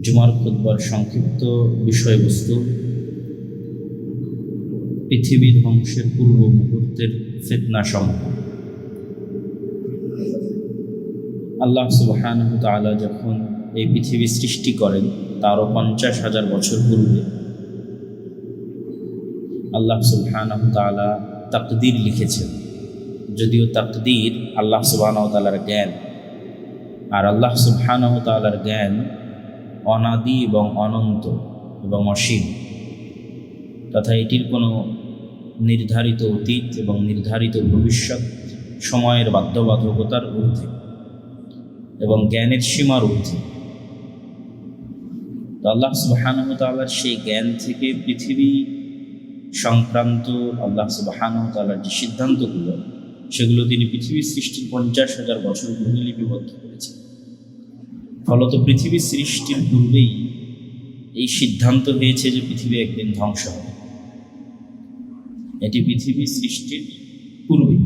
জুমার খুতবার সংক্ষিপ্ত বিষয়বস্তু পৃথিবী ধ্বংসের পূর্ব মুহূর্তের ফিতনা সমূহ। আল্লাহ সুবহানাহু ওয়া তাআলা যখন এই পৃথিবী সৃষ্টি করেন তারও 50,000 বছর পূর্বে আল্লাহ সুবহানাহু ওয়া তাআলা তাকদীর লিখেছেন। যদিও তাকদীর আল্লাহ সুবহানাহু ওয়া তাআলার জ্ঞান, আর আল্লাহ সুবহানাহু ওয়া তাআলার জ্ঞান অনাদি এবং অনন্ত এবং অসীম, তথা এটির কোনো নির্ধারিত অতীত এবং নির্ধারিত ভবিষ্যৎ সময়ের বাধ্যবাধকতার ঊর্ধ্বে এবং জ্ঞানের সীমার ঊর্ধ্বে। তো আল্লাহ সুবহানাহু ওয়া তাআলার সেই জ্ঞান থেকে পৃথিবী সংক্রান্ত আল্লাহ সুবহানাহু ওয়া তাআলার যে সিদ্ধান্তগুলো, সেগুলো তিনি পৃথিবীর সৃষ্টির 50,000 বছর পূর্বে লিপিবদ্ধ করেছেন। ফলত পৃথিবী সৃষ্টির পূর্বেই এই সিদ্ধান্ত হয়েছে যে পৃথিবী একদিন ধ্বংস হবে। এটি পৃথিবী সৃষ্টির পূর্বে,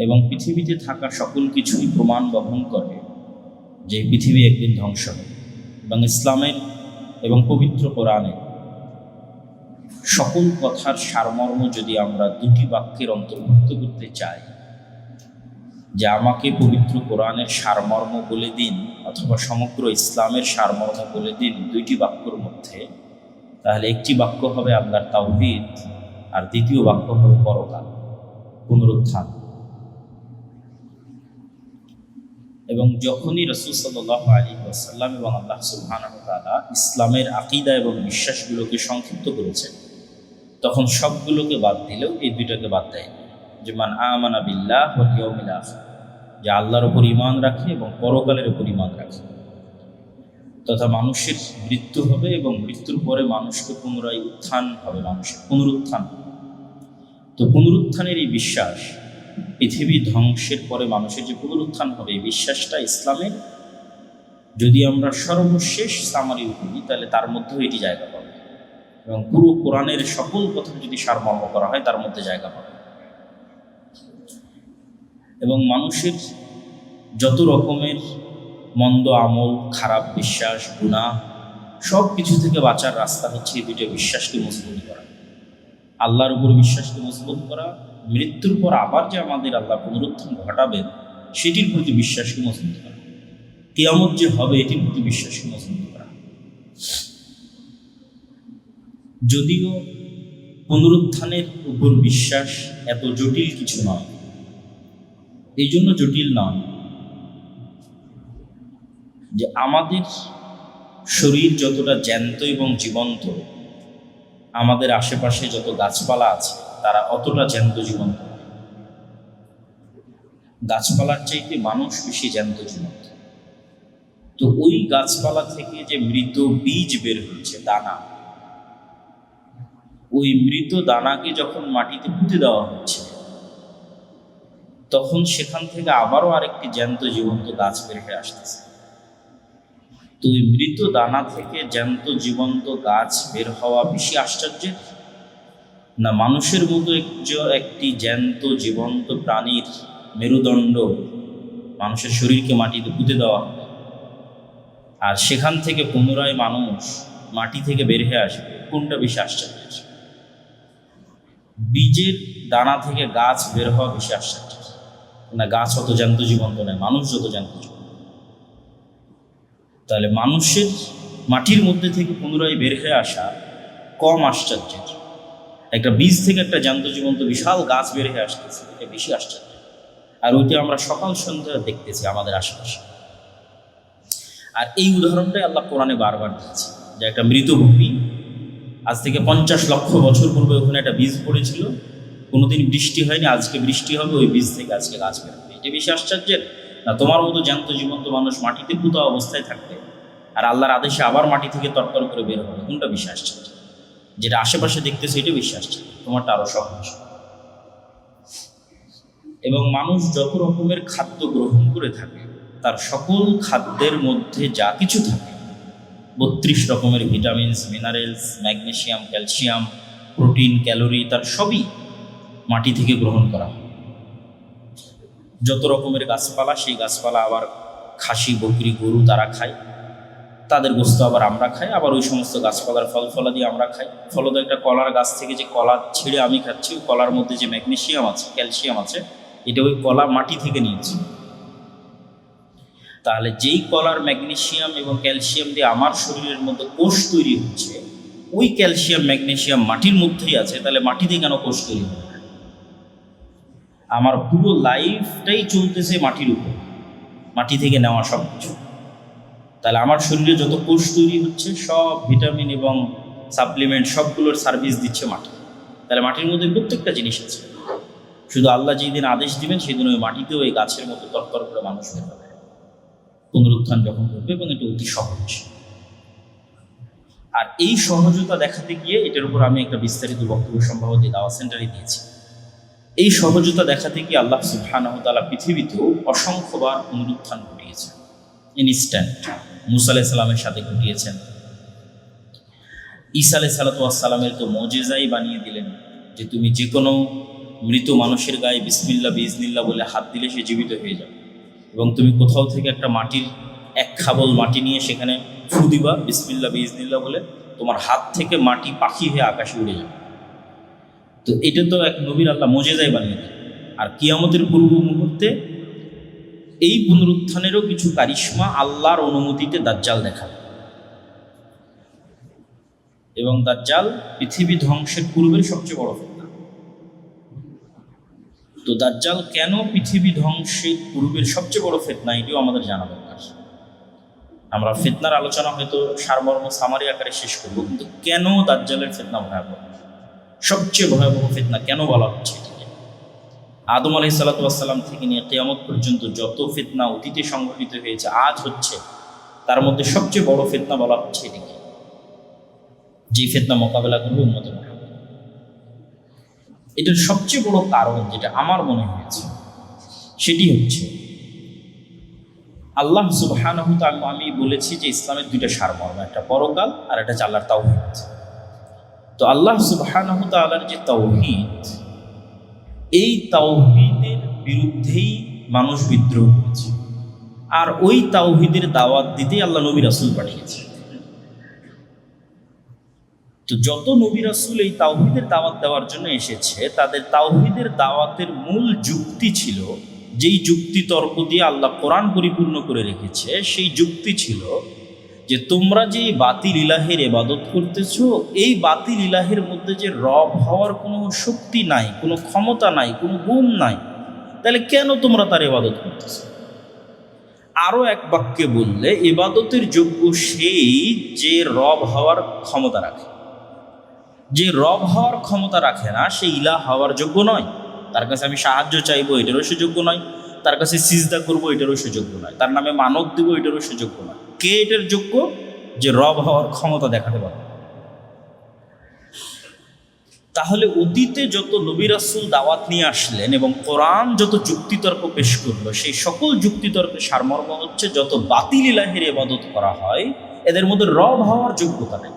এবং পৃথিবীতে থাকা সকল কিছুই প্রমাণ বহন করে যে পৃথিবী একদিন ধ্বংস হবে। এবং ইসলামের এবং পবিত্র কোরআনের সকল কথার সারমর্ম যদি আমরা দুটি বাক্যের অন্তর্ভুক্ত করতে চাই, যে আমাকে পবিত্র কোরআনের সারমর্ম বলে দিন অথবা সমগ্র ইসলামের সারমর্ম বলে দিন দুইটি বাক্যর মধ্যে, তাহলে একটি বাক্য হবে আল্লাহর তাওহীদ, আর দ্বিতীয় বাক্য হবে পরকাল, পুনরুত্থান। এবং যখনই রাসূল সাল্লাল্লাহু আলাইহি ওয়াসাল্লাম এবং আল্লাহ সুবহানাহু ওয়া তাআলা ইসলামের আকীদা এবং বিশ্বাসগুলোকে সংক্ষিপ্ত করেছেন, তখন সবগুলোকে বাদ দিলেও এই দুইটাকে বাদ দেয়নি, যে মান আমানা বিল্লাহ ওয়াল ইয়াউমিল আখির, যে আল্লাহর উপর ঈমান রাখে এবং পরকালের উপর ঈমান রাখে, তথা মানুষের মৃত্যু হবে এবং মৃত্যুর পরে মানুষকে পুনরায় উত্থান হবে, মানুষের পুনরুত্থান। তো পুনরুত্থানের এই বিশ্বাস, পৃথিবী ধ্বংসের পরে মানুষের যে পুনরুত্থান হবে, এই বিশ্বাসটা ইসলামের যদি আমরা সর্বশেষ সামারি করি, তাহলে তার মধ্যেও এটি জায়গা পাবে, এবং পুরো কোরআনের সকল কথা যদি সারমর্ম করা হয় তার মধ্যে জায়গা পাবে। এবং মানুষের যত রকমের মন্দ আমল, খারাপ বিশ্বাস, গুনাহ, সব কিছু থেকে বাঁচার রাস্তা হচ্ছে এই দুটো বিশ্বাসকে মজবুত করা। আল্লাহর উপর বিশ্বাসকে মজবুত করা, মৃত্যুর পর আবার যে আমাদের আল্লাহ পুনরুত্থান ঘটাবেন সেটির প্রতি বিশ্বাসকে মজবুত করা, কিয়ামত যে হবে এটির প্রতি বিশ্বাসকে মজবুত করা। যদিও পুনরুত্থানের উপর বিশ্বাস এত জটিল কিছু নয়, এই জন্য জটিল নয় যে আমাদের শরীর যতটা জ্যান্ত এবং জীবন্ত, আমাদের আশেপাশে যত গাছপালা আছে তারা অতটা জ্যান্ত জীবন্ত। গাছপালার চাইতে মানুষ বেশি জ্যান্ত জীবন্ত। তো ওই গাছপালা থেকে যে মৃত বীজ বের হচ্ছে, দানা, ওই মৃত দানাকে যখন মাটিতে পুঁতে দেওয়া হচ্ছে, তখন সেখান থেকে আবারও আরেকটি জ্যান্ত জীবন্ত গাছ বের হয়ে আসতেছে। তো ওই মৃত দানা থেকে জ্যান্ত জীবন্ত গাছ বের হওয়া বেশি আশ্চর্যের না মানুষের মতো একটি জ্যান্ত জীবন্ত প্রাণীর মেরুদণ্ড, মানুষের শরীরকে মাটিতে পুঁতে দেওয়া হবে আর সেখান থেকে পুনরায় মানুষ মাটি থেকে বের হয়ে আসবে? কোনটা বেশি আশ্চর্যের? বীজের দানা থেকে গাছ বের হওয়া বেশি আশ্চর্যের না গাছ অত জ্যান্ত জীবন্ত নয়, মানুষ যত জ্যান্ত জীবন্ত। তাহলে মানুষের মাটির মধ্যে থেকে পুনরায় বের হয়ে আসা কম আশ্চর্যের, একটা বীজ থেকে একটা জ্যান্ত জীবন্ত বিশাল গাছ বের হয়ে আসতেছে, এটা বেশি আশ্চর্য। আর ওইটা আমরা সকাল সন্ধ্যা দেখতেছি আমাদের আশেপাশে। আর এই উদাহরণটাই আল্লাহ কোরআনে বারবার দিচ্ছে, যে একটা মৃতভূমি, আজ থেকে 50 লক্ষ বছর পূর্বে ওখানে একটা বীজ পড়েছিল, কোনোদিন বৃষ্টি হয়নি, আজকে বৃষ্টি হবে, ওই বীজ থেকে আজকে গাছ বের হবে। এটা বেশি আশ্চর্যের না তোমার মতো জ্যান্ত জীবন্ত মানুষ মাটিতে পুঁতা অবস্থায় থাকবে আর আল্লাহর আদেশে আবার মাটি থেকে তরতর করে বের হবে? কোনটা বেশি আশ্চর্য? যেটা আশেপাশে দেখতেছে এটা বেশি আশ্চর্য, তোমারটা আরো সহজ। এবং মানুষ যত রকমের খাদ্য গ্রহণ করে থাকে, তার সকল খাদ্যের মধ্যে যা কিছু থাকে, 32 রকমের vitamins, minerals, magnesium, calcium, protein, calorie, তার সবই মাটি থেকে গ্রহণ করা হয়। যত রকমের গাছপালা, সেই গাছপালা আবার খাসি, বকরি, গরু তারা খায়, তাদের গোস্ত আবার আমরা খাই, আবার ওই সমস্ত গাছপালার ফল ফলাদি আমরা খাই। ফলত একটা কলার গাছ থেকে যে কলা ছিঁড়ে আমি খাচ্ছি, ওই কলার মধ্যে যে ম্যাগনেসিয়াম আছে, ক্যালসিয়াম আছে, এটা ওই কলা মাটি থেকে নিয়েছি। তাহলে যেই কলার ম্যাগনেসিয়াম এবং ক্যালসিয়াম দিয়ে আমার শরীরের মধ্যে কোষ তৈরি হচ্ছে, ওই ক্যালসিয়াম ম্যাগনেসিয়াম মাটির মধ্যেই আছে, তাহলে মাটিতে কেন কোষ তৈরি হবে? আমার পুরো লাইফটাই চলতেছে মাটির উপর, মাটি থেকে নেওয়া সব কিছু। তাহলে আমার শরীরে যত কোষ তৈরি হচ্ছে, সব ভিটামিন এবং সাপ্লিমেন্ট সবগুলোর সার্ভিস দিচ্ছে মাটি। তাহলে মাটির মধ্যে প্রত্যেকটা জিনিস আছে। শুধু আল্লাহ যেই দিন আদেশ দিবেন, সেই দিন ওই মাটিতেও এই গাছের মতো তরতর করে মানুষ হয়ে যাবে, পুনরুত্থান যখন করবে, এবং এটা অতি সহজ। আর এই সহজতা দেখাতে গিয়ে, এটার উপর আমি একটা বিস্তারিত বক্তব্য সম্ভবত দাওয়াত সেন্টারে দিয়েছি। এই সহজতা দেখাতে গিয়ে আল্লাহ সুবহানাহু ওয়া তাআলা পৃথিবীতেও অসংখ্যবার পুনরুত্থান ঘটিয়েছেন, ইনস্ট্যান্ট। মুসা আলাইহিস সালামের সাথে ঘটিয়েছেন। ঈসা আলাইহিস সালামের তো মুজিজাই বানিয়ে দিলেন, যে তুমি যে কোনো মৃত মানুষের গায়ে বিসমিল্লাহ বিইজনিল্লাহ বলে হাত দিলে সে জীবিত হয়ে যাবে। এবং তুমি কোথাও থেকে একটা মাটির এক খাবল মাটি নিয়ে সেখানে ফু দিবা বিসমিল্লাহ বিইজনিল্লাহ বলে, তোমার হাত থেকে মাটি পাখি হয়ে আকাশে উড়ে যাবে। তো এটা তো এক নবীর আল্লাহ মুজিজাই বানিয়ে দেন। আর কিয়ামতের পূর্ব মুহূর্তে এই পুনরুত্থানেরও কিছু কারিশমা আল্লাহর অনুমতিতে দাজ্জাল দেখাবে। এবং দাজ্জাল পৃথিবী ধ্বংসের পূর্বের সবচেয়ে বড় ফিতনা। তো দাজ্জাল কেন পৃথিবী ধ্বংসের পূর্বের সবচেয়ে বড় ফিতনা, এটিও আমাদের জানা দরকার। আমরা ফিতনার আলোচনা হয়তো সারমর্ম সামারি আকারে শেষ করব, কিন্তু কেন দাজ্জালের ফিতনা ভয়াবহ, সবচেয়ে ভয়াবহ ফিতনা কেন বলা হচ্ছে? আদম আলাইহিস সালাম থেকে নিয়ে কিয়ামত পর্যন্ত যত ফিতনা অতীতে সংঘটিত হয়েছে, আজ হচ্ছে, তার মধ্যে সবচেয়ে বড় ফিতনা বলা হচ্ছে এটিকে, যে ফিতনা মোকাবেলা করবে উম্মতে মুহাম্মদ। এটার সবচেয়ে বড় কারণ যেটা আমার মনে হয়েছে, সেটি হচ্ছে আল্লাহ সুবহানাহু ওয়া তাআলা, আমি বলেছি যে ইসলামের দুইটা সারমর্ম, একটা পরকাল আর একটা আল্লাহর তাওহীদ। তো আল্লাহ সুবহানাহু ওয়া তাআলার যে তাওহীদ, এই তাওহীদের বিরুদ্ধেই মানুষ বিদ্রোহ করেছে। আর ওই তাওহীদের দাওয়াত দিতেই আল্লাহ নবী রাসূল পাঠিয়েছে। তো যত নবী রাসূল এই তাওহীদের দাওয়াত দেওয়ার জন্য এসেছে, তাদের তাওহীদের দাওয়াতের মূল যুক্তি ছিল, যেই যুক্তি তর্ক দিয়ে আল্লাহ কোরআন পরিপূর্ণ করে রেখেছে, সেই যুক্তি ছিল যে তোমরা যে বাতিল ইলাহের ইবাদত করতেছো, এই বাতিল ইলাহের মধ্যে যে রব হওয়ার কোনো শক্তি নাই, কোনো ক্ষমতা নাই, কোনো গুণ নাই, তাহলে কেন তোমরা তার ইবাদত করতেছো? আরও এক বাক্যে বললে, ইবাদতের যোগ্য সেই যে রব হওয়ার ক্ষমতা রাখে। যে রব হওয়ার ক্ষমতা রাখে না, সে ইলাহ হওয়ার যোগ্য নয়। তার কাছে আমি সাহায্য চাইবো, এটারও সুযোগ্য নয়। তার কাছে সিজদা করবো, এটারও সুযোগ্য নয়। তার নামে মানত দেবো, এটারও সুযোগ্য নয়। কে এটার যোগ্য? যে রব হওয়ার ক্ষমতা দেখাতে পারে। তাহলে অতীতে যত নবী রাসূল দাওয়াত নিয়ে আসলেন এবং কোরআন যত যুক্তিতর্ক পেশ করলো, সেই সকল যুক্তিতর্কের সারমর্ম হচ্ছে, যত বাতিল ইলাহের ইবাদত করা হয়, এদের মধ্যে রব হওয়ার যোগ্যতা নেই।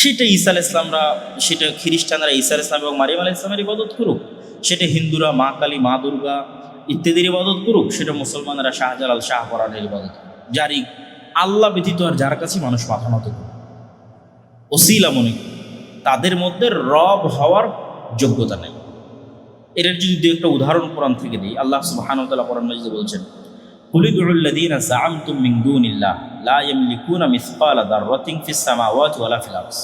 সেটা ঈসা আলাইহিস সালামরা, সেটা খ্রিস্টানরা ঈসা আলাইহিস সালাম এবং মারিয়াম আলাইহিস সালামের ইবাদত করুক, সেটা হিন্দুরা মা কালী, মা দুর্গা ইত্যাদির ইবাদত করুক, সেটা মুসলমানরা শাহজালাল, শাহপরানের ইবাদত করুক, যারই আল্লাহ ব্যতীত আর যার কাছে মানুষ মাথা নত করুক, ওসিলা মনে করুক, তাদের মধ্যে রব হওয়ার যোগ্যতা নেই। এটার যদি দু একটা উদাহরণ কোরআন থেকে দিই, আল্লাহ সুবহানাহু ওয়া তাআলা কোরআন মাজিদে বলছেন, কুল উদউল লাযীনা যাআমতুম মিন দুনিল্লাহ লা ইয়ামলিকুনা মিসকালা যাররাতিন ফিস সামাওয়াতি ওয়ালা ফিল আরদ।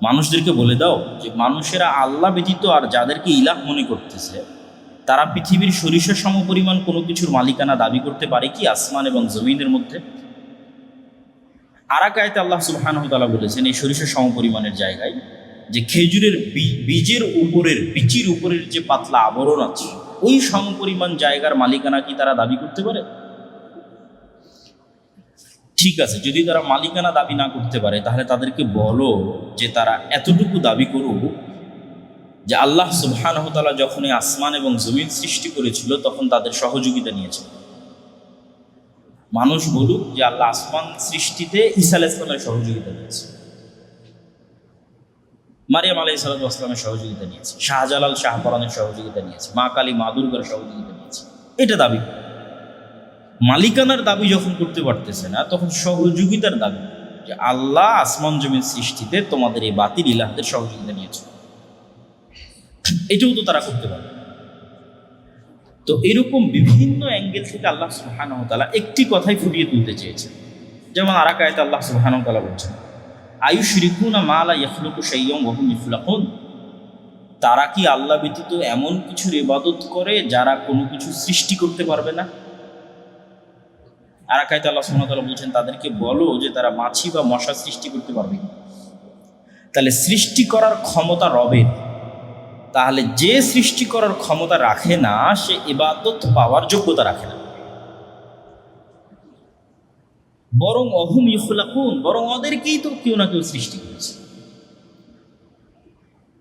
মানুষদেরকে বলে দাও যে মানুষেরা আল্লাহ ব্যতীত আর যাদেরকে ইলাহ মনে করতেছে, তারা পৃথিবীর সরিষা সমপরিমাণ কোনো কিছুর মালিকানা দাবি করতে পারে কি আসমান এবং জমিনের মধ্যে? আর এক আয়াতে আল্লাহ সুবহানাহু ওয়া তাআলা বলেছেন এই সরিষা সমপরিমাণের জায়গায়, যে খেজুরের বীজের উপরের, বিচির উপরের যে পাতলা আবরণ আছে, ওই সমপরিমাণ জায়গার মালিকানা কি তারা দাবি করতে পারে? ঠিক আছে, যদি তারা মালিকানা দাবি না করতে পারে, তাহলে তাদেরকে বলো যে তারা এতটুকু দাবি করুক যে আল্লাহ সুবহানাহু ওয়া তাআলা যখন এই আসমান এবং জমিন সৃষ্টি করেছিল, তখন তাদের সহযোগিতা নিয়েছে। মানুষ বলুক যে আল্লাহ আসমান সৃষ্টিতে ঈসা আলাইহিস সালামের সহযোগিতা নিয়েছে, মারিয়াম আলাইহিস সালামের সহযোগিতা নিয়েছে, শাহজালাল, শাহপরানের সহযোগিতা নিয়েছে, মা কালী, মা দুর্গার সহযোগিতা নিয়েছে, এটা দাবি করে। মালিকানার দাবি যখন করতে পারতেছে না, তখন সহযোগিতার দাবি, যে আল্লাহ আসমান জমির সৃষ্টিতে তোমাদের এই বাতিল ইলাহদের সহযোগিতা নিয়েছে, এটাও তো তারা করতে পারে। তো এরকম বিভিন্ন অ্যাঙ্গেল থেকে আল্লাহ সুবহানাহু ওয়া তাআলা একটি কথাই ফুটিয়ে তুলতে চেয়েছেন। যেমন আর এক আয়াতে আল্লাহ সুবহানাহু ওয়া তাআলা বলছেন, আয়ুশরিকুনা মা লা ইয়াখলুকু শাইয়্যান ওয়া হুম ইখলাকুন, তারা কি আল্লাহ ব্যতীত এমন কিছুর ইবাদত করে যারা কোনো কিছু সৃষ্টি করতে পারবে না। আর এক আয়াতে আল্লাহ সুবহানাহু ওয়া তাআলা বলছেন, তাদেরকে বলো যে তারা মাছি বা মশা সৃষ্টি করতে পারবে না। তাহলে সৃষ্টি করার ক্ষমতা রবের, তাহলে যে সৃষ্টি করার ক্ষমতা রাখে না সে ইবাদত পাওয়ার যোগ্যতা রাখে না। বরং অহুম ইখলাকুন, বরং ওদেরকেই তো কেউ না কেউ সৃষ্টি করেছে।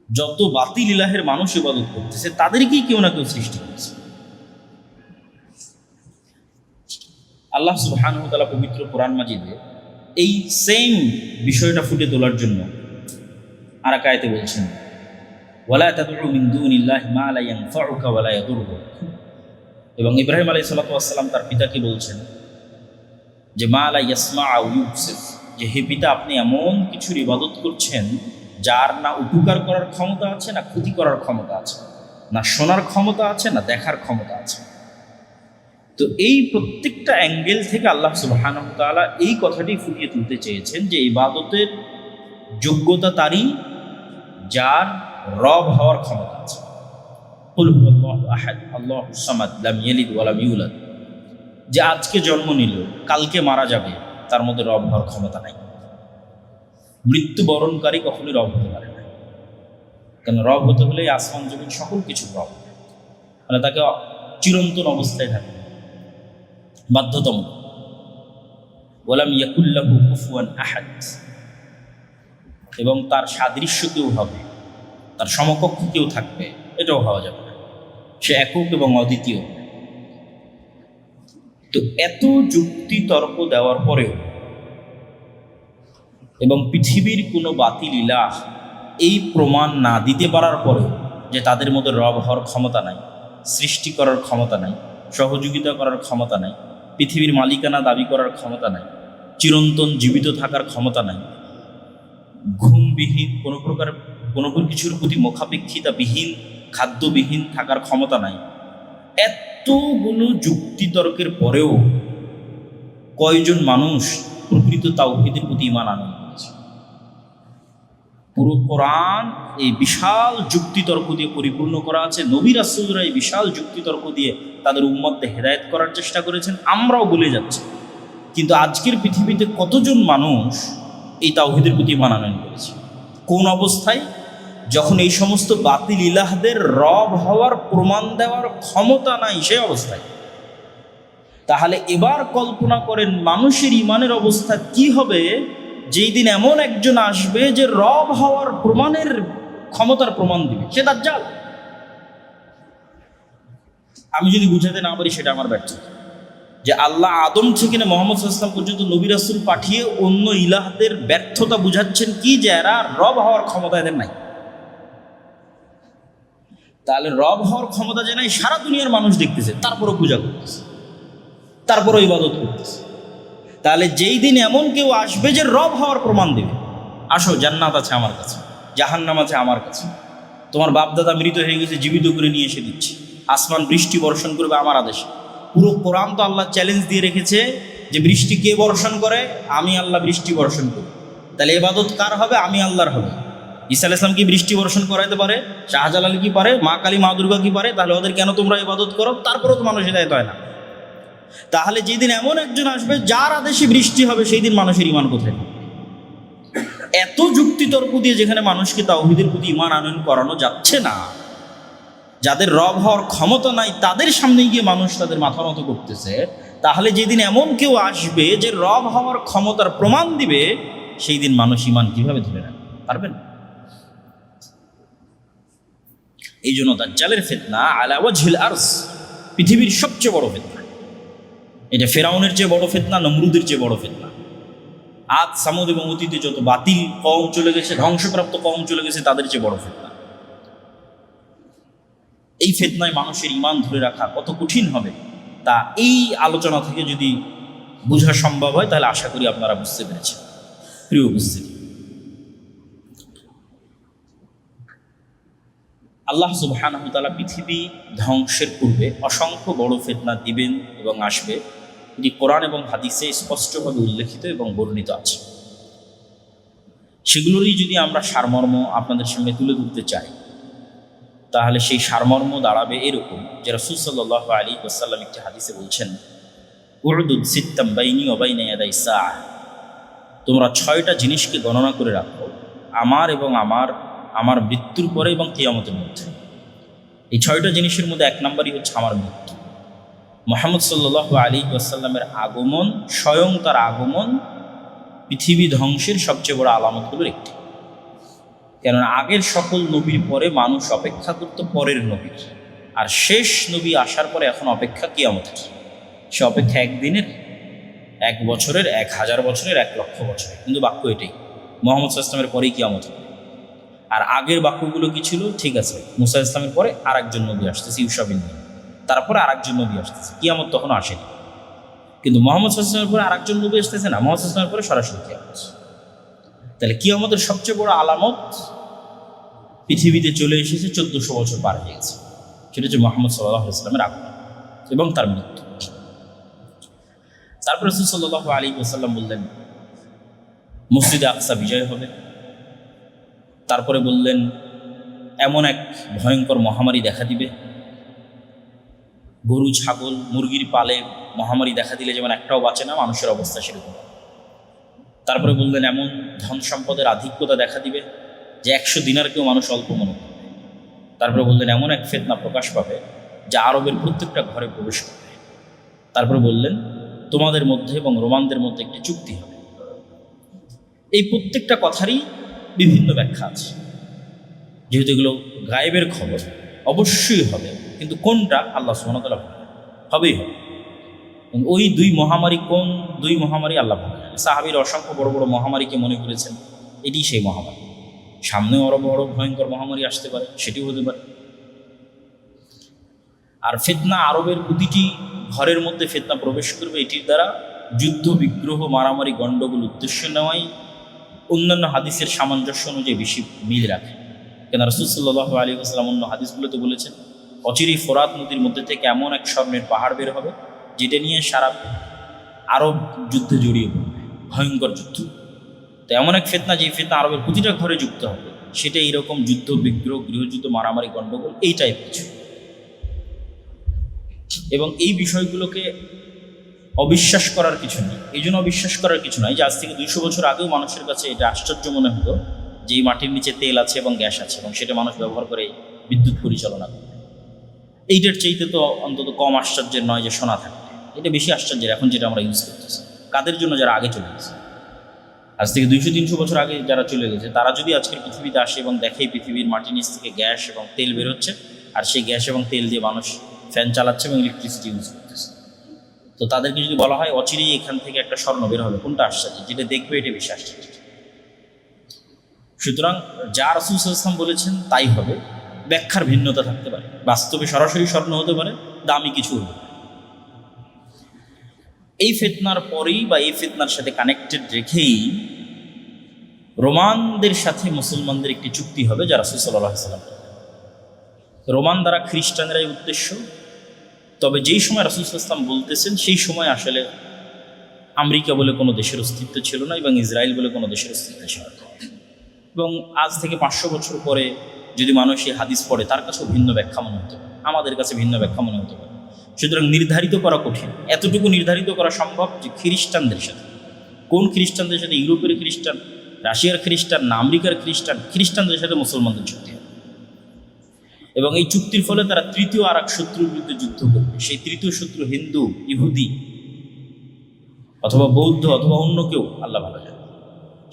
যত বাতিল ইলাহের মানুষ ইবাদত করতেছে তাদেরকেই কেউ না কেউ সৃষ্টি করেছে। আল্লাহ সুবহানাহু ওয়া তাআলা পবিত্র কোরআন মাজিদে এই সেম বিষয়টা ফুটে তোলার জন্য আর এক আয়াতে বলছেন, ওয়ালা তাদউ মিন দুনিল্লাহি মা লা ইয়ানফাউকা ওয়া লা ইয়াদুররুক। এবং ইব্রাহিম আলাইহিস সালাতু ওয়াস সালাম তার পিতাকে বলছেন যে মা লা ইয়াসমাউ ওয়া ইউবসির, যে হে পিতা, আপনি এমন কিছুর ইবাদত করছেন যার না উপকার করার ক্ষমতা আছে, না ক্ষতি করার ক্ষমতা আছে, না শোনার ক্ষমতা আছে, না দেখার ক্ষমতা আছে। তো এই প্রত্যেকটা অ্যাঙ্গেল থেকে আল্লাহ সুবহানাহু ওয়া তাআলা এই কথাটি ফুটিয়ে তুলতে চেয়েছেন যে ইবাদতের যোগ্যতা তারই যার রব হওয়ার ক্ষমতা আছে। কুল হুয়াল্লাহু আহাদ আল্লাহুস সামাদ লাম ইয়ালিদ ওয়া লাম ইউলাদ, যে আজকে জন্ম নিল কালকে মারা যাবে, তার মধ্যে রব হওয়ার ক্ষমতা নাই। মৃত্যুবরণকারী কখনোই রব হতে পারে না, কেন রব হতে হলে আসমান জমিন সকল কিছু রব, মানে তাকে চিরন্তন অবস্থায় থাকে বাধ্যতামূলক। ওয়ালাম ইয়াকুল লাহু কুফুয়ান আহাদ, এবং তার সাদৃশ্য কেউ হবে, তার সমকক্ষ কেউ থাকবে, এটাও হওয়া যাবে না। সে একক এবং অদ্বিতীয়। তো এত যুক্তি তর্ক দেওয়ার পরেও এবং পৃথিবীর কোনো বাতিল ইলাহ এই প্রমাণ না দিতে পারার পরেও যে তাদের মধ্যে রব হওয়ার ক্ষমতা নাই, সৃষ্টি করার ক্ষমতা নাই, সহযোগিতা করার ক্ষমতা নাই, পৃথিবীর মালিকানা দাবি করার ক্ষমতা নাই, চিরন্তন জীবিত থাকার ক্ষমতা নাই, ঘুমবিহীন কোনো কিছুর প্রতি মুখাপেক্ষিতাবিহীন, খাদ্যবিহীন থাকার ক্ষমতা নাই, এতগুলো যুক্তিতর্কের পরেও কয়জন মানুষ প্রকৃত তাওহীদের প্রতি ঈমান আনয়ন করেছে? পুরো কোরআন এই বিশাল যুক্তিতর্ক দিয়ে পরিপূর্ণ করা আছে। নবী রাসূলরা এই বিশাল যুক্তিতর্ক দিয়ে তাদের উম্মতদের হেদায়েত করার চেষ্টা করেছেন, আমরাও বলে যাচ্ছি। কিন্তু আজকের পৃথিবীতে কতজন মানুষ এই তাওহীদের প্রতি ঈমান আনয়ন করেছে? কোন অবস্থায়? যখন এই সমস্ত বাতিল ইলাহদের রব হওয়ার প্রমাণ দেওয়ার ক্ষমতা নাই সেই অবস্থায়। তাহলে এবার কল্পনা করেন মানুষের ঈমানের অবস্থা কি হবে যেই দিন এমন একজন আসবে যে রব হওয়ার প্রমাণের ক্ষমতার প্রমাণ দিবে, সে দাজ্জাল। আমি যদি বুঝাতে না পারি সেটা আমার ব্যর্থতা। যে আল্লাহ আদম থেকে না মুহাম্মদ সাল্লাল্লাহু আলাইহি ওয়াসাল্লাম পর্যন্ত নবী রাসূল পাঠিয়ে অন্য ইলাহদের ব্যর্থতা বুঝাচ্ছেন কি, যে এরা রব হওয়ার ক্ষমতা এদের নাই। তাহলে রব হওয়ার ক্ষমতা যে নাই সারা দুনিয়ার মানুষ দেখতেছে, তারপরও পূজা করতেছে, তারপরও ইবাদত করতেছে। তাহলে যেই দিন এমন কেউ আসবে যে রব হওয়ার প্রমাণ দেবে, আসো জান্নাত আছে আমার কাছে, জাহান্নাম আছে আমার কাছে, তোমার বাপদাদা মৃত হয়ে গেছে জীবিত করে নিয়ে এসে দিচ্ছি, আসমান বৃষ্টি বর্ষণ করবে আমার আদেশে। পুরো কোরআন তো আল্লাহ চ্যালেঞ্জ দিয়ে রেখেছে যে বৃষ্টি কে বর্ষণ করে? আমি আল্লাহ বৃষ্টি বর্ষণ করি। তাহলে ইবাদত কার হবে? আমি আল্লাহর হবে। ঈসা আলাইহিস সালাম কি বৃষ্টি বর্ষণ করাইতে পারে? শাহজালাল কি পারে? মা কালী মা দুর্গা কি পারে? তাহলে ওদের কেন তোমরা ইবাদত করো? তারপরেও তো মানুষ হিদায়াত হয় না। তাহলে যেদিন এমন একজন আসবে যার আদেশে বৃষ্টি হবে, সেই দিন মানুষের ঈমান কোথায়? এত যুক্তিতর্ক দিয়ে যেখানে মানুষকে তাওহীদের প্রতি ঈমান আনয়ন করানো যাচ্ছে না, যাদের রব হওয়ার ক্ষমতা নাই তাদের সামনে গিয়ে মানুষ তাদের মাথা নত করতেছে, তাহলে যেদিন এমন কেউ আসবে যে রব হওয়ার ক্ষমতার প্রমাণ দিবে, সেই দিন মানুষ ঈমান কিভাবে ধরে রাখবে? পারবেন? এই জন্য দাজ্জালের ফিতনা আলা ওয়াজহিল আরজ পৃথিবীর সবচেয়ে বড় ফিতনা। এটা ফেরাউনের চেয়ে বড় ফিতনা, নমরুদের চেয়ে বড় ফিতনা। আদ সামুদ এবং অতীতে যত বাতিল কওম চলে গেছে, ধ্বংসপ্রাপ্ত কওম চলে গেছে, তাদের চেয়ে বড় ফিতনা। এই ফিতনায় মানুষের ঈমান ধরে রাখা কত কঠিন হবে তা এই আলোচনা থেকে যদি বোঝা সম্ভব হয় তাহলে আশা করি আপনারা বুঝতে পেরেছেন। প্রিয় উপস্থিতি, আল্লাহ সুবহানাহু ওয়া তাআলা পৃথিবী ধ্বংসের পূর্বে অসংখ্য বড় ফিতনা দিবেন এবং আসবে, এটি কোরআন এবং হাদিসে স্পষ্টভাবে উল্লেখিত এবং বর্ণিত আছে। সেগুলোরই যদি আমরা সারমর্ম আপনাদের সামনে তুলে ধরতে চাই, তাহলে সেই সারমর্ম দাঁড়াবে এরকম যে রাসূল সাল্লাল্লাহু আলাইহি ওয়াসাল্লাম একটি হাদিসে বলছেন, উরদুদ সিত্তাম বাইনি ওয়া বাইনা ইয়াদাই সাআহ, তোমরা 6টা জিনিসকে গণনা করে রাখো আমার এবং আমার মৃত্যুর পরে এবং কিয়ামতের মধ্যে। এই 6টা জিনিসের মধ্যে 1 নম্বরই হচ্ছে আমার মৃত্যু। মুহাম্মদ সাল্লাল্লাহু আলাইহি ওয়াসাল্লামের আগমন, স্বয়ং তার আগমন পৃথিবী ধ্বংসের সবচেয়ে বড় আলামতগুলোর একটি। কেননা আগের সকল নবীর পরে মানুষ অপেক্ষা করত পরের নবীর, আর শেষ নবী আসার পরে এখন অপেক্ষা কিয়ামতের। সে অপেক্ষা 1 দিনের, 1 বছরের, 1000 বছরের, 1 লক্ষ বছরের, কিন্তু বাক্য এটাই, মুহাম্মদ সাল্লাল্লাহু আলাইহি ওয়াসাল্লামের পরেই কিয়ামত হবে। আর আগের বাক্যগুলো কি ছিল? ঠিক আছে, মুসা ইসলামের পরে আরেকজন নবী আসতেছে, ইউসা বিন নূন, তারপরে আরেকজন নবী আসতেছে, কিয়ামত তখনও আসেনি। কিন্তু মুহাম্মদ সাল্লাল্লাহু আলাইহি ওয়াসাল্লামের পরে আরেকজন নবী আসতেছে না, মুহাম্মদ সাল্লাল্লাহু আলাইহি ওয়াসাল্লামের পরে সরাসরি কিয়ামত। তাহলে কিয়ামতের সবচেয়ে বড় আলামত পৃথিবীতে চলে এসেছে, 1400 বছর পার হয়ে গেছে। সেটা হচ্ছে মুহাম্মদ সাল্লাল্লাহু আলাইহি ওয়াসাল্লামের আগমন এবং তার মৃত্যু। তারপর রাসূল সাল্লাল্লাহু আলাইহি ওয়াসাল্লাম বললেন মসজিদে আকসা বিজয় হবে। তারপরে বললেন এমন এক ভয়ঙ্কর মহামারী দেখা দিবে, গরু ছাগল মুরগির পালে মহামারী দেখা দিলে যেমন একটাও বাঁচে না, মানুষের অবস্থা সেরকম। তারপরে বললেন এমন ধন সম্পদের আধিক্যতা দেখা দিবে যে 100 দিনারকেও মানুষ অল্প মনে করবে। তারপরে বললেন এমন এক ফিতনা প্রকাশ পাবে যা আরবের প্রত্যেকটা ঘরে প্রবেশ করবে। তারপরে বললেন তোমাদের মধ্যে এবং রোমানদের মধ্যে একটি চুক্তি হবে। এই প্রত্যেকটা কথারই বিভিন্ন ব্যাখ্যা আছে, যেহেতু এগুলো গায়েবের খবর, অবশ্যই হবে, কিন্তু কোনটা আল্লাহ সুবহানাহু ওয়া তাআলা বলেন, হবেই হবে। ওই 2 মহামারী, কোন 2 মহামারী আল্লাহ বলেন। সাহাবীর অসংখ্য বড় বড় মহামারীকে মনে করেছেন এটি সেই মহামারী। সামনেও আরো বড় ভয়ঙ্কর মহামারী আসতে পারে, সেটিও হতে পারে। আর ফিতনা আরবের প্রতিটি ঘরের মধ্যে ফিতনা প্রবেশ করবে, এটির দ্বারা যুদ্ধ বিগ্রহ মারামারি গণ্ডগোল উদ্দেশ্য নেওয়াই অন্যান্য হাদিসের সামঞ্জস্য অনুযায়ী বেশি মিল রাখে। কেন রাসূল সাল্লাল্লাহু আলাইহি ওয়াসাল্লাম অন্য হাদিসগুলোতে বলেছেন অচিরেই ফোরাত নদীর মধ্যে থেকে এমন এক স্বর্ণের পাহাড় বের হবে যেটা নিয়ে সারা আরব যুদ্ধে জড়িয়ে পড়বে, ভয়ঙ্কর যুদ্ধ। তো এমন এক ফিতনা, যে ফিতনা আরবের প্রতিটা ঘরে যুক্ত হবে, সেটা এইরকম যুদ্ধ বিগ্রহ, গৃহযুদ্ধ, মারামারি গণ্ডগোল, এই টাইপ কিছু। এবং এই বিষয়গুলোকে অবিশ্বাস করার কিছু নেই। এই জন্য অবিশ্বাস করার কিছু নয় যে আজ থেকে 200 বছর আগেও মানুষের কাছে এটা আশ্চর্য মনে হতো যে এই মাটির নিচে তেল আছে এবং গ্যাস আছে এবং সেটা মানুষ ব্যবহার করে বিদ্যুৎ পরিচালনা করে। এইটার চাইতে তো অন্তত কম আশ্চর্যের নয় যে সোনা থাকে। এটা বেশি আশ্চর্যের এখন যেটা আমরা ইউজ করতেছি। কাদের জন্য? যারা আগে চলে গেছে। আজ থেকে 200-300 বছর আগে যারা চলে গেছে, তারা যদি আজকের পৃথিবীতে আসে এবং দেখে পৃথিবীর মাটির নিচ থেকে গ্যাস এবং তেল বেরোচ্ছে, আর সেই গ্যাস এবং তেল দিয়ে মানুষ ফ্যান চালাচ্ছে এবং ইলেকট্রিসিটি ইউজ করতেছে, তো তাদেরকে যদি বলা হয় অচিরেই এখান থেকে একটা স্বর্ণ বের হবে, কোনটা আশ্চর্য? যেটা দেখবে এটা বেশি আশ্চর্য। সুতরাং যা রাসূল সাল্লাল্লাহু আলাইহি ওয়াসাল্লাম বলেছেন তাই হবে, ব্যাখ্যার ভিন্নতা থাকতে পারে। বাস্তবে সরাসরি স্বর্ণ হতে পারে, দামি কিছু হতে পারে। এই ফিতনার পরেই বা এই ফিতনার সাথে কানেক্টেড রেখেই রোমানদের সাথে মুসলমানদের একটি চুক্তি হবে, যা রাসূল সাল্লাল্লাহু আলাইহি ওয়াসাল্লাম। রোমান দ্বারা খ্রিস্টানরাই উদ্দেশ্য। তবে যেই সময় রাসূল সাল্লাল্লাহু আলাইহি ওয়াসাল্লাম বলতেছেন সেই সময় আসলে আমেরিকা বলে কোনো দেশের অস্তিত্ব ছিল না এবং ইসরায়েল বলে কোনো দেশের অস্তিত্ব ছিল না। এবং আজ থেকে 500 বছর পরে যদি মানুষ এই হাদিস পড়ে, তার কাছেও ভিন্ন ব্যাখ্যা মনে হতে পারে, আমাদের কাছে ভিন্ন ব্যাখ্যা মনে হতে পারে। সুতরাং নির্ধারিত করা কঠিন। এতটুকু নির্ধারিত করা সম্ভব যে খ্রিস্টানদের সাথে, কোন খ্রিস্টানদের সাথে? ইউরোপের খ্রিস্টান, রাশিয়ার খ্রিস্টান না আমেরিকার খ্রিস্টান, খ্রিস্টানদের সাথে মুসলমানদের চুক্তি হবে। এবং এই চুক্তির ফলে তারা তৃতীয় আর এক শত্রুর বিরুদ্ধে যুদ্ধ করবে। সেই তৃতীয় শত্রু হিন্দু, ইহুদি অথবা বৌদ্ধ অথবা অন্য কেউ, আল্লাহ ভালো জানে।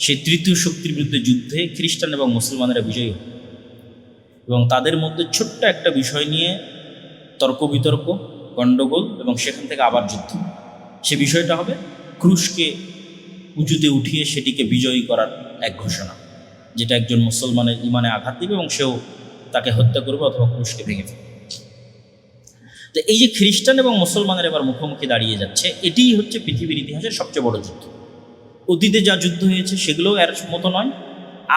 সেই তৃতীয় শক্তির বিরুদ্ধে যুদ্ধে খ্রিস্টান এবং মুসলমানেরা বিজয়ী হবে এবং তাদের মধ্যে ছোট্ট একটা বিষয় নিয়ে তর্ক বিতর্ক, গণ্ডগোল এবং সেখান থেকে আবার যুদ্ধ। সে বিষয়টা হবে ক্রুশকে উঁচুতে উঠিয়ে সেটিকে বিজয়ী করার এক ঘোষণা, যেটা একজন মুসলমানের ইমানে আঘাত দেবে এবং সেও তাকে হত্যা করবে অথবা ক্রুশকে ভেঙে ফেলবে। তো এই যে খ্রিস্টান এবং মুসলমানের এবার মুখোমুখি দাঁড়িয়ে যাচ্ছে, এটিই হচ্ছে পৃথিবীর ইতিহাসের সবচেয়ে বড় যুদ্ধ। অতীতে যা যুদ্ধ হয়েছে সেগুলোও এর মতো নয়,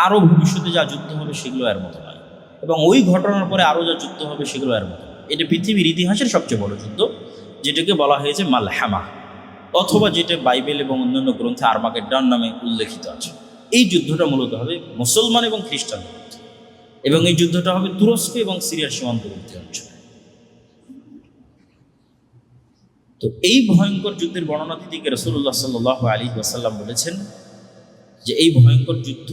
আরও ভবিষ্যতে যা যুদ্ধ হবে সেগুলো এর মতো নয়, এবং ওই ঘটনার পরে আরও যা যুদ্ধ হবে সেগুলো এর মতো। এটা পৃথিবীর ইতিহাসের সবচেয়ে বড় যুদ্ধ, যেটাকে বলা হয়েছে মালহামা, অথবা যেটা বাইবেল এবং অন্যান্য গ্রন্থে আর্মাগেড্ডন নামে উল্লেখিত আছে। এই যুদ্ধটা মূলত হবে মুসলমান এবং খ্রিস্টানদের মধ্যে, এবং এই যুদ্ধটা হবে তুরস্ক এবং সিরিয়ার সীমান্তবর্তী অঞ্চলে। তো এই ভয়ঙ্কর যুদ্ধের বর্ণনা দিতে গিয়ে রাসূলুল্লাহ সাল্লাল্লাহু আলাইহি ওয়াসাল্লাম বলেছেন যে এই ভয়ঙ্কর যুদ্ধ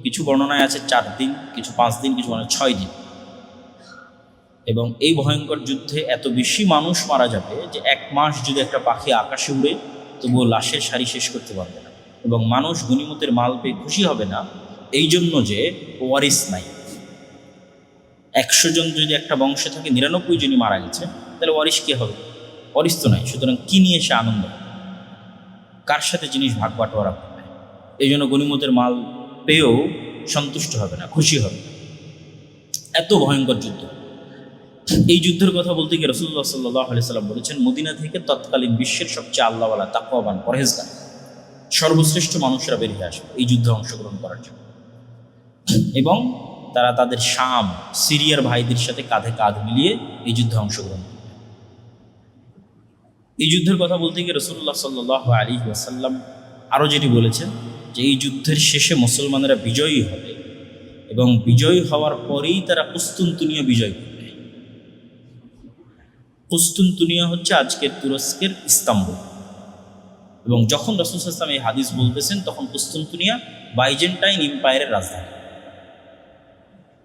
কিছু বর্ণনায় আছে 4 দিন, কিছু 5 দিন, কিছু 6 দিন, এবং এই ভয়ঙ্কর যুদ্ধে এত বেশি মানুষ মারা যাবে যে 1 মাস যদি একটা পাখি আকাশে উড়ে তবুও লাশের সারি শেষ করতে পারবে না, এবং মানুষ গনিমতের মাল পেয়ে খুশি হবে না, এই জন্য যে ওয়ারিস নাই। 100 জন যদি একটা বংশে থাকে, 99 জনই মারা গেছে, তাহলে ওয়ারিস কে হবে? ওয়ারিস তো নাই। সুতরাং কি নিয়ে সে আনন্দ, কার সাথে জিনিস ভাগ বাটোয়ারা করবে? এই জন্য গনিমতের মাল পেয়েও সন্তুষ্ট হবে না, খুশি হবে না। এত ভয়ঙ্কর যুদ্ধ। এই যুদ্ধের কথা বলতে গিয়ে রাসূলুল্লাহ সাল্লাল্লাহু আলাইহি সাল্লাম বলেছেন, মদিনা থেকে তৎকালীন বিশ্বের সবচেয়ে আল্লাহওয়ালা, তাকওয়াবান, পরহেজগার, সর্বশ্রেষ্ঠ মানুষরা বেরিয়ে আসবে এই যুদ্ধে অংশগ্রহণ করার জন্য, এবং তারা তাদের শাম, সিরিয়ার ভাইদের সাথে কাঁধে কাঁধ মিলিয়ে এই যুদ্ধে অংশগ্রহণ করবে। এই যুদ্ধের কথা বলতে গিয়ে রাসূলুল্লাহ সাল্লাল্লাহু আলাইহি ওয়াসাল্লাম আরও যেটি বলেছেন যে এই যুদ্ধের শেষে মুসলমানেরা বিজয়ী হবে, এবং বিজয়ী হওয়ার পরেই তারা কুস্তুনতুনিয়া বিজয় করবে। কুস্তুনতুনিয়া হচ্ছে আজকের তুরস্কের ইস্তাম্বুল, এবং যখন রাসূল সাল্লাল্লাহু আলাইহি ওয়াসাল্লাম এই হাদিস বলতেছেন তখন কুস্তুনতুনিয়া বাইজেন্টাইন এম্পায়ারের রাজধানী,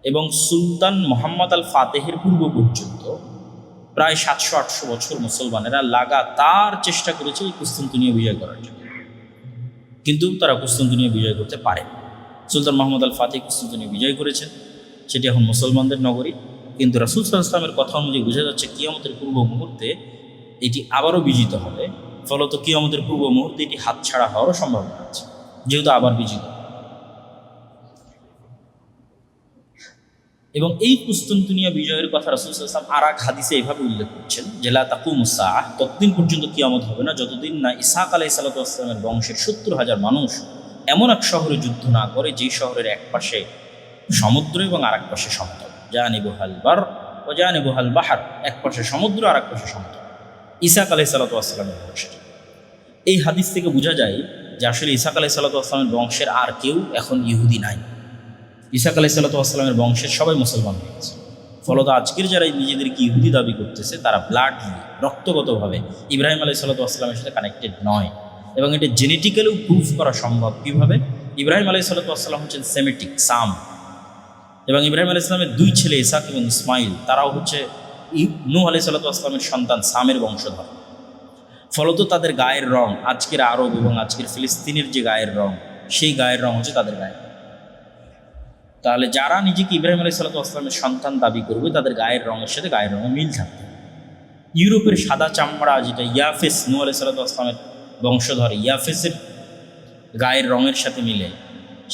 এবং সুলতান মুহাম্মদ আল ফাতেহের পূর্ব পর্যন্ত প্রায় 700-800 বছর মুসলমানেরা লাগাতার চেষ্টা করেছে এই কুস্তুনতুনিয়া বিজয় করার জন্য, কিন্তু তারা কুস্তুনতুনিয়া বিজয় করতে পারে। সুলতান মুহাম্মদ আল ফাতেহ কুস্তুনতুনিয়া বিজয় করেছেন, সেটি এখন মুসলমানদের নগরী, কিন্তু রাসূল সাল্লাল্লাহু আলাইহি ওয়াসাল্লামের কথা অনুযায়ী বোঝা যাচ্ছে কিয়ামতের পূর্ব মুহূর্তে এটি আবারও বিজিত হবে, ফলত কিয়ামতের পূর্ব মুহূর্তে এটি হাতছাড়া হওয়ারও সম্ভাবনা আছে, যেহেতু আবার বিজিত। এবং এই কুস্তুনতুনিয়া বিজয়ের কথা রাসূল সাল্লাল্লাহু আলাইহি ওয়াসাল্লাম আর এক হাদিসে এভাবে উল্লেখ করছেন যে লা তাকুমুস সাআহ, ততদিন পর্যন্ত কিয়ামত হবে না যতদিন না ইসহাক আলাইহিস সালাতু ওয়াস সালামের বংশের 70,000 মানুষ এমন এক শহরে যুদ্ধ না করে যেই শহরের এক পাশে সমুদ্র এবং আর এক পাশে সমতল, জানিবুহাল বার ও জানিবুহাল বাহার, এক পাশে সমুদ্র আর এক পাশে সমতল, ইসহাক আলাইহিস সালাতু ওয়াস সালামের বংশের। এই হাদিস থেকে বোঝা যায় যে আসলে ইসহাক আলাইহিস সালাতু ওয়াস সালামের বংশের আর কেউ এখন ইহুদি নাই। ইসহাক আলাইহিস সালাতু ওয়াস সালামের বংশের সবাই মুসলমান হয়ে গেছে। ফলত আজকের যারা নিজেদেরকে ইহুদি দাবি করতেছে তারা ব্লাডলি, রক্তগতভাবে ইব্রাহিম আলাইহিস সালাতু ওয়াস সালামের সাথে কানেক্টেড নয়, এবং এটা জেনেটিক্যালিও প্রুফ করা সম্ভব। কীভাবে? ইব্রাহিম আলাইহিস সালাতু ওয়াস সালাম হচ্ছেন সেমিটিক, সাম, এবং ইব্রাহিম আলাইহিস সালামের 2 ছেলে ইসহাক এবং ইসমাইল, তারাও হচ্ছে নূহ আলাইহিস সালাতু ওয়াস সালামের সন্তান, সামের বংশধর। ফলত তাদের গায়ের রং, আজকের আরব এবং আজকের ফিলিস্তিনের যে গায়ের রং, সেই গায়ের রং হচ্ছে তাদের গায়ের। তাহলে যারা নিজেকে ইব্রাহিম আলাইহিস সালাতু ওয়াস সালামের সন্তান দাবি করবে তাদের গায়ের রঙের সাথে গায়ের রঙে মিল থাকবে। ইউরোপের সাদা চামড়া, যেটা ইয়াফেস, নূহ আলাইহিস সালাতু ওয়াস সালামের বংশধর ইয়াফেসের গায়ের রঙের সাথে মিলে,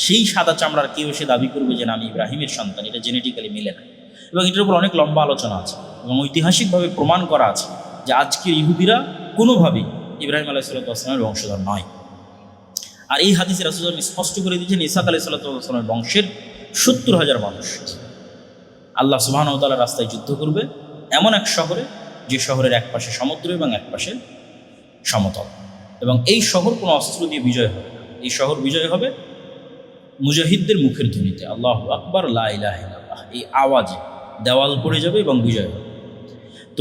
সেই সাদা চামড়ার কেউ সে দাবি করবে যে আমি ইব্রাহিমের সন্তান, এটা জেনেটিক্যালি মিলে না। এবং এটার উপর অনেক লম্বা আলোচনা আছে এবং ঐতিহাসিকভাবে প্রমাণ করা আছে যে আজকের ইহুদিরা কোনোভাবেই ইব্রাহিম আলাইহিস সালাতু ওয়াস সালামের বংশধর নয়। আর এই হাদিসে রাসূল স্পষ্ট করে দিয়েছেন ইসহাক আলাইহিস সালাতু ওয়াস সালামের বংশের 70,000 মানুষ আল্লাহ সুবহানাহু ওয়া তাআলার রাস্তায় যুদ্ধ করবে এমন এক শহরে, যে শহরের এক পাশে সমুদ্র এবং এক পাশে সমতল, এবং এই শহর কোনো অস্ত্র দিয়ে বিজয় হবে না। এই শহর বিজয় হবে মুজাহিদদের মুখের ধ্বনিতে, আল্লাহু আকবার, লা ইলাহা ইল্লাল্লাহ, এই আওয়াজে দেওয়াল পড়ে যাবে এবং বিজয় হবে। তো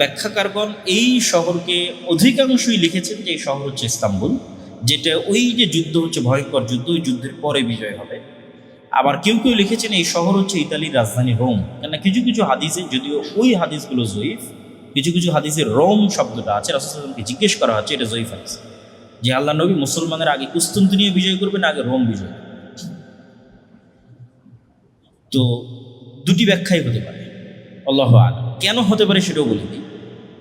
ব্যাখ্যাকারগণ এই শহরকে অধিকাংশই লিখেছেন যে এই শহর হচ্ছে ইস্তাম্বুল, যেটা ওই যে যুদ্ধ হচ্ছে ভয়ঙ্কর যুদ্ধ, ওই যুদ্ধের পরে বিজয় হবে। আবার কেউ কেউ লিখেছেন এই শহর হচ্ছে ইতালির রাজধানী রোম, কেননা কিছু কিছু হাদিসে, যদিও ওই হাদিসগুলো জয়ীফ, কিছু কিছু হাদিসে রোম শব্দটা আছে। রাসূল সাল্লাল্লাহু আলাইহি ওয়াসাল্লামকে জিজ্ঞেস করা হচ্ছে, এটা জয়ীফ হাদিস, যে আল্লাহ নবী মুসলমানের আগে কুস্তুনতুনিয়া বিজয় করবেন না আগে রোম বিজয় করবেন। তো দুটি ব্যাখ্যাই হতে পারে, আল্লাহু আ'লাম। কেন হতে পারে সেটাও বলে দিই,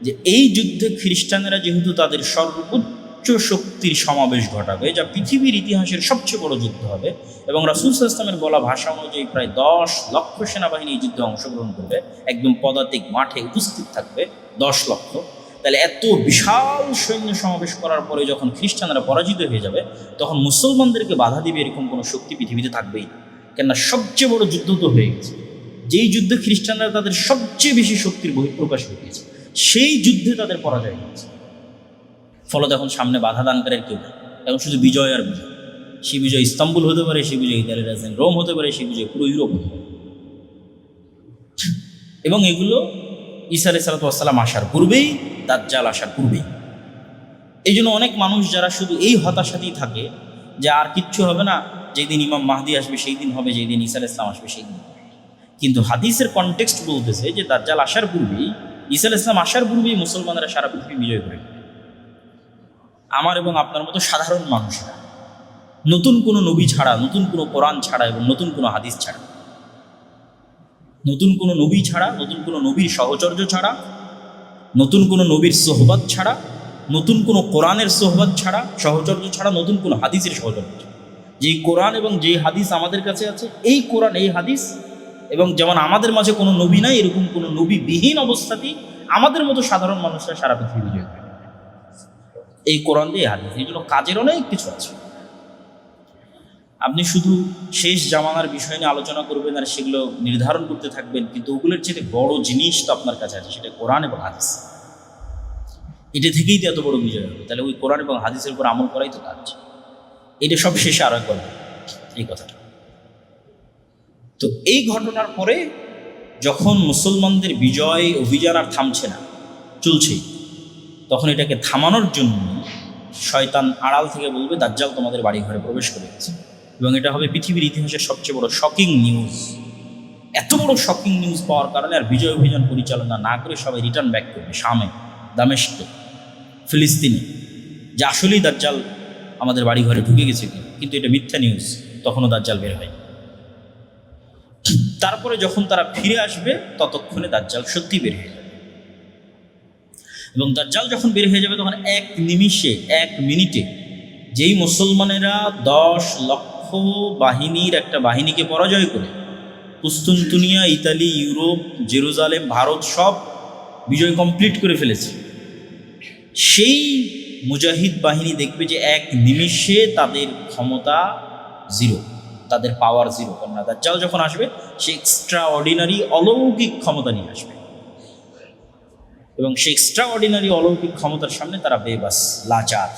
যে এই যুদ্ধে খ্রিস্টানেরা যেহেতু তাদের সর্বোচ্চ শক্তির সমাবেশ ঘটাবে, যা পৃথিবীর ইতিহাসের সবচেয়ে বড় যুদ্ধ হবে। এবং রাসূল সাল্লাল্লাহু আলাইহি ওয়াসাল্লামের বলা ভাষা অনুযায়ী প্রায় 10 লক্ষ সেনাবাহিনী এই যুদ্ধে অংশগ্রহণ করবে, একদম পদাতিক মাঠে উপস্থিত থাকবে 10 লক্ষ। তাহলে এত বিশাল সৈন্য সমাবেশ করার পরে যখন খ্রিস্টানরা পরাজিত হয়ে যাবে, তখন মুসলমানদেরকে বাধা দিবে এরকম কোনো শক্তি পৃথিবীতে থাকবেই না। কেননা সবচেয়ে বড় যুদ্ধ তো হয়ে গেছে, যেই যুদ্ধে খ্রিস্টানরা তাদের সবচেয়ে বেশি শক্তির বহিঃপ্রকাশ ঘটিয়েছে, সেই যুদ্ধে তাদের পরাজয় হয়েছে। ফলত এখন সামনে বাধা দানকারের কেউ নেই, এখন শুধু বিজয় আর বিজয়। সে বিজয় ইস্তাম্বুল হতে পারে, সে বিজয় ইতালির রাজধানী রোম হতে পারে, সে বিজয় পুরো ইউরোপ হতে পারে। এবং এগুলো ঈসা আলাইহিস সালাম আসার পূর্বেই, দাজ্জাল আসার পূর্বেই। এই জন্য অনেক মানুষ যারা শুধু এই হতাশাতেই থাকে যে আর কিচ্ছু হবে না, যেই দিন ইমাম মাহদি আসবে সেই দিন হবে, যেই দিন ঈসা আলাইহিস সালাম আসবে সেই দিন। কিন্তু হাদিসের কনটেক্সট বলতেছে যে দাজ্জাল আসার পূর্বেই, ঈসা আলাইহিস সালাম আসার পূর্বেই মুসলমানরা সারা পৃথিবী বিজয় করে নেবে। আমার এবং আপনার মতো সাধারণ মানুষরা, নতুন কোনো নবী ছাড়া, নতুন কোনো কোরআন ছাড়া এবং নতুন কোনো হাদিস ছাড়া, নতুন কোনো নবী ছাড়া, নতুন কোনো নবীর সহচর্য ছাড়া, নতুন কোনো নবীর সোহবত ছাড়া, নতুন কোনো কোরআনের সোহবত ছাড়া, সহচর্য ছাড়া, নতুন কোনো হাদিসের সহচর্য ছাড়া, যেই কোরআন এবং যেই হাদিস আমাদের কাছে আছে, এই কোরআন এই হাদিস, এবং যেমন আমাদের মাঝে কোনো নবী নাই, এরকম কোনো নবীবিহীন অবস্থাতেই আমাদের মতো সাধারণ মানুষরা সারা পৃথিবী বিজয় করে এই কোরআন দিয়ে হাদিস। এই জন্য কাজের অনেক কিছু আছে। আপনি শুধু শেষ জামানার বিষয় নিয়ে আলোচনা করবেন আর সেগুলো নির্ধারণ করতে থাকবেন, কিন্তু ওগুলোর চেয়ে বড় জিনিস তো আপনার কাছে আছে, সেটা কোরআন এবং হাদিস। এটা থেকেই তো এত বড় বিজয় হবে। তাহলে ওই কোরআন এবং হাদিসের উপর আমল করাই তো কাজ। এটা সব শেষে আরো একবার এই কথাটা। তো এই ঘটনার পরে যখন মুসলমানদের বিজয় অভিযান আর থামছে না, চলছেই, তখন এটাকে থামানোর জন্য শয়তান আড়াল থেকে বলবে দাজ্জাল তোমাদের বাড়ি ঘরে প্রবেশ করে গেছে। এবং এটা হবে পৃথিবীর ইতিহাসের সবচেয়ে বড় শকিং নিউজ। এত বড় শকিং নিউজ পাওয়ার কারণে আর বিজয় অভিযান পরিচালনা না করে সবাই রিটার্ন ব্যাক করবে শামে, দামেস্কে, ফিলিস্তিনে, যে আসলেই দাজ্জাল আমাদের বাড়ি ঘরে ঢুকে গেছে। কিন্তু এটা মিথ্যা নিউজ, তখনও দাজ্জাল বের হয়। তারপরে যখন তারা ফিরে আসবে ততক্ষণে দাজ্জাল সত্যি বের হয়ে যাবে। এবং দাজ্জাল যখন বের হয়ে যাবে তখন এক নিমিষে, এক মিনিটে যেই মুসলমানেরা 10 লক্ষ বাহিনীর একটা বাহিনীকে পরাজয় করে কুস্তুনতুনিয়া, ইতালি, ইউরোপ, জেরুজালেম, ভারত সব বিজয় কমপ্লিট করে ফেলেছে, সেই মুজাহিদ বাহিনী দেখবে যে এক নিমিষে তাদের ক্ষমতা জিরো, তাদের পাওয়ার জিরো। কারণ দাজ্জাল যখন আসবে সে এক্সট্রা অর্ডিনারি অলৌকিক ক্ষমতা নিয়ে আসবে, এবং সে এক্সট্রা অর্ডিনারি অলৌকিক ক্ষমতার সামনে তারা বেবাস, লাচার,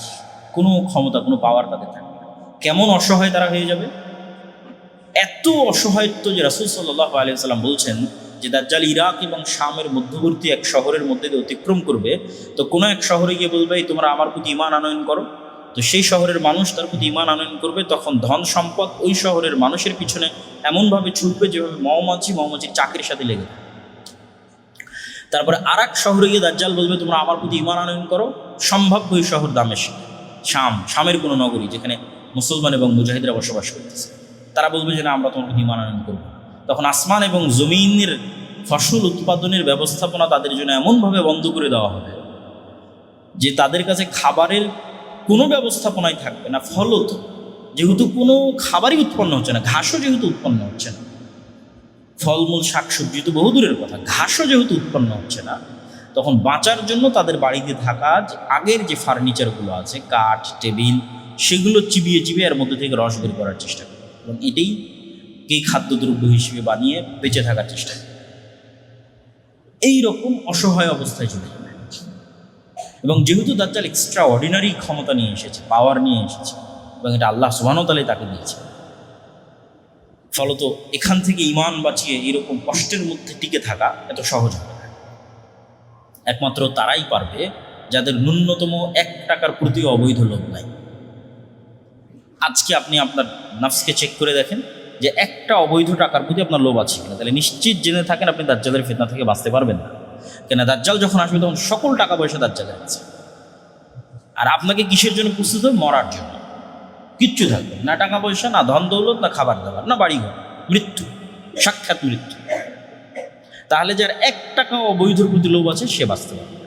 কোনো ক্ষমতা, কোনো পাওয়ার তাদের থাকবে না। কেমন অসহায় তারা হয়ে যাবে, এত অসহায়ত্ব যে রাসূল সাল্লাল্লাহু আলাইহি ওয়াসাল্লাম বলছেন যে দাজ্জাল ইরাক এবং শামের মধ্যবর্তী এক শহরের মধ্যে দিয়ে অতিক্রম করবে, তো কোনো এক শহরে গিয়ে বলবে তোমরা আমার প্রতি ঈমান আনয়ন করো। তো সেই শহরের মানুষ তার প্রতি ঈমান আনয়ন করবে, তখন ধন সম্পদ ওই শহরের মানুষের পিছনে এমনভাবে ছুটবে যেভাবে মৌমাছির চাকরির সাথে লেগে। তারপরে আর এক শহরে গিয়ে দাজ্জাল বলবে তোমরা আমার প্রতি ঈমান আনয়ন করো। সম্ভাব্য ওই শহর দামেস্ক, শামের কোনো নগরী যেখানে মুসলমান এবং মুজাহিদরা বসবাস করতেছে। তারা বলবে যে না, আমরা তোমার প্রতি ঈমান আনয়ন করবো। তখন আসমান এবং জমিনের ফসল উৎপাদনের ব্যবস্থাপনা তাদের জন্য এমনভাবে বন্ধ করে দেওয়া হবে যে তাদের কাছে খাবারের কোনো ব্যবস্থাপনাই থাকবে না। ফলত যেহেতু কোনো খাবারই উৎপন্ন হচ্ছে না, ঘাসও যেহেতু উৎপন্ন হচ্ছে না, ফলমূল শাকসবজি তো বহু দূরের কথা, ঘাসও যেহেতু উৎপন্ন হচ্ছে না, তখন বাঁচার জন্য তাদের বাড়িতে থাকা আগের যে ফার্নিচারগুলো আছে, কাঠ, টেবিল, সেগুলো চিবিয়ে চিবিয়ে এর মধ্যে থেকে রস বের করার চেষ্টা করে, এবং এটাই কে খাদ্যদ্রব্য হিসেবে বানিয়ে বেঁচে থাকার চেষ্টা করে। এইরকম অসহায় অবস্থায় চলে যাবে। এবং যেহেতু দাজ্জাল এক্সট্রা অর্ডিনারি ক্ষমতা নিয়ে এসেছে, পাওয়ার নিয়ে এসেছে, এবং এটা আল্লাহ সুবহানাহু ওয়া তাআলাই তাকে দিয়েছে, ফলত এখান থেকে ঈমান বাঁচিয়ে এরকম কষ্টের মধ্যে টিকে থাকা এত সহজ হবে না। একমাত্র তারাই পারবে যাদের ন্যূনতম 1 টাকার প্রতি অবৈধ লোভ নাই। আজকে আপনি আপনার নাফসকে চেক করে দেখেন যে একটা অবৈধ টাকার প্রতি আপনার লোভ আছে কিনা, তাহলে নিশ্চিত জেনে থাকেন আপনি দাজ্জালের ফিতনা থেকে বাঁচতে পারবেন না। কেন দাজ্জাল যখন আসবে তখন সকল টাকা পয়সা দাজ্জালের আছে, আর আপনাকে কিসের জন্য প্রস্তুত হবে? মরার জন্য। কিচ্ছু থাকবে না, টাকা পয়সা, না ধন দৌলত, না খাবার দাবার, না বাড়িঘর, মৃত্যু, সাক্ষাৎ মৃত্যু। তাহলে যার 1 টাকা অবৈধর প্রতি লোভ আছে সে বাঁচতে পারবে।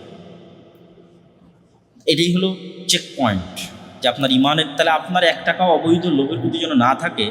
এটাই হলো চেক পয়েন্ট যে আপনার ইমানের, তাহলে আপনার এক টাকাও অবৈধ লোভের প্রতি যেন না থাকে,